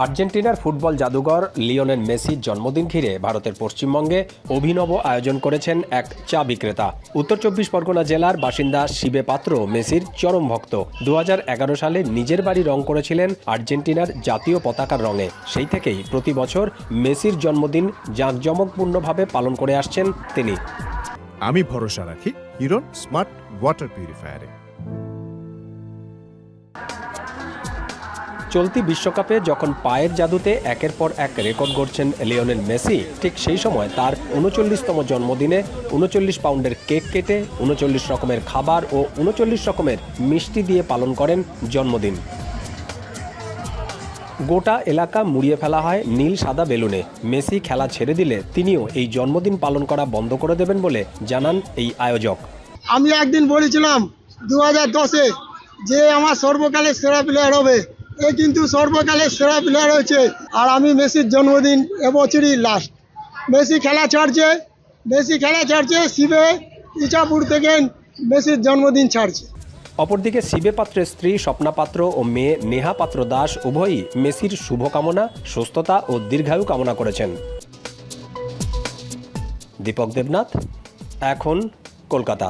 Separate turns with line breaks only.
আর্জেন্টিনার ফুটবল জাদুঘর লিওনেল মেসির জন্মদিন ঘিরে ভারতের পশ্চিমবঙ্গে অভিনব আয়োজন করেছেন এক চা বিক্রেতা। উত্তর ২৪ পরগনা জেলার বাসিন্দা শিবে পাত্র মেসির চরম ভক্ত। ২০১১ সালে নিজের বাড়ি রং করেছিলেন আর্জেন্টিনার জাতীয় পতাকার রঙে। সেই থেকেই প্রতি বছর মেসির জন্মদিন জাঁকজমকপূর্ণভাবে পালন করে আসছেন তিনি।
আমি ভরসা রাখি হিরন স্মার্ট ওয়াটার পিউরিফায়ারে।
চলতি বিশ্বকাপে যখন পায়ের জাদুতে একের পর এক রেকর্ড গড়ছেন লিওনেল মেসি, ঠিক সেই সময় তার ৩৯তম জন্মদিনে ৩৯ পাউন্ডের কেক কেটে ৩৯ রকমের খাবার ও ৩৯ রকমের মিষ্টি দিয়ে পালন করেন জন্মদিন। গোটা এলাকা মুড়িয়ে ফেলা হয় নীল সাদা বেলুনে। মেসি খেলা ছেড়ে দিলে তিনিও এই জন্মদিন পালন করা বন্ধ করে দেবেন বলে জানান এই আয়োজক।
আমি একদিন বলেছিলাম 2010-এ যে আমার সর্বকালের সেরা প্লেয়ার হবে, এ কিন্তু সর্বকালের সেরা প্লেয়ার হয়েছে। আর আমি মেসির জন্মদিন এবছরই লাস্ট। মেসি খেলা ছাড়ছে শিবে ইচাপুর থেকে মেসির জন্মদিন ছাড়ছে।
অপরদিকে শিবে পাত্রের স্ত্রী স্বপ্না পাত্র ও মেয়ে নেহা পাত্র দাস উভয়ই মেসির শুভকামনা, সুস্থতা ও দীর্ঘায়ু কামনা করেছেন। দীপক দেবনাথ, এখন কলকাতা।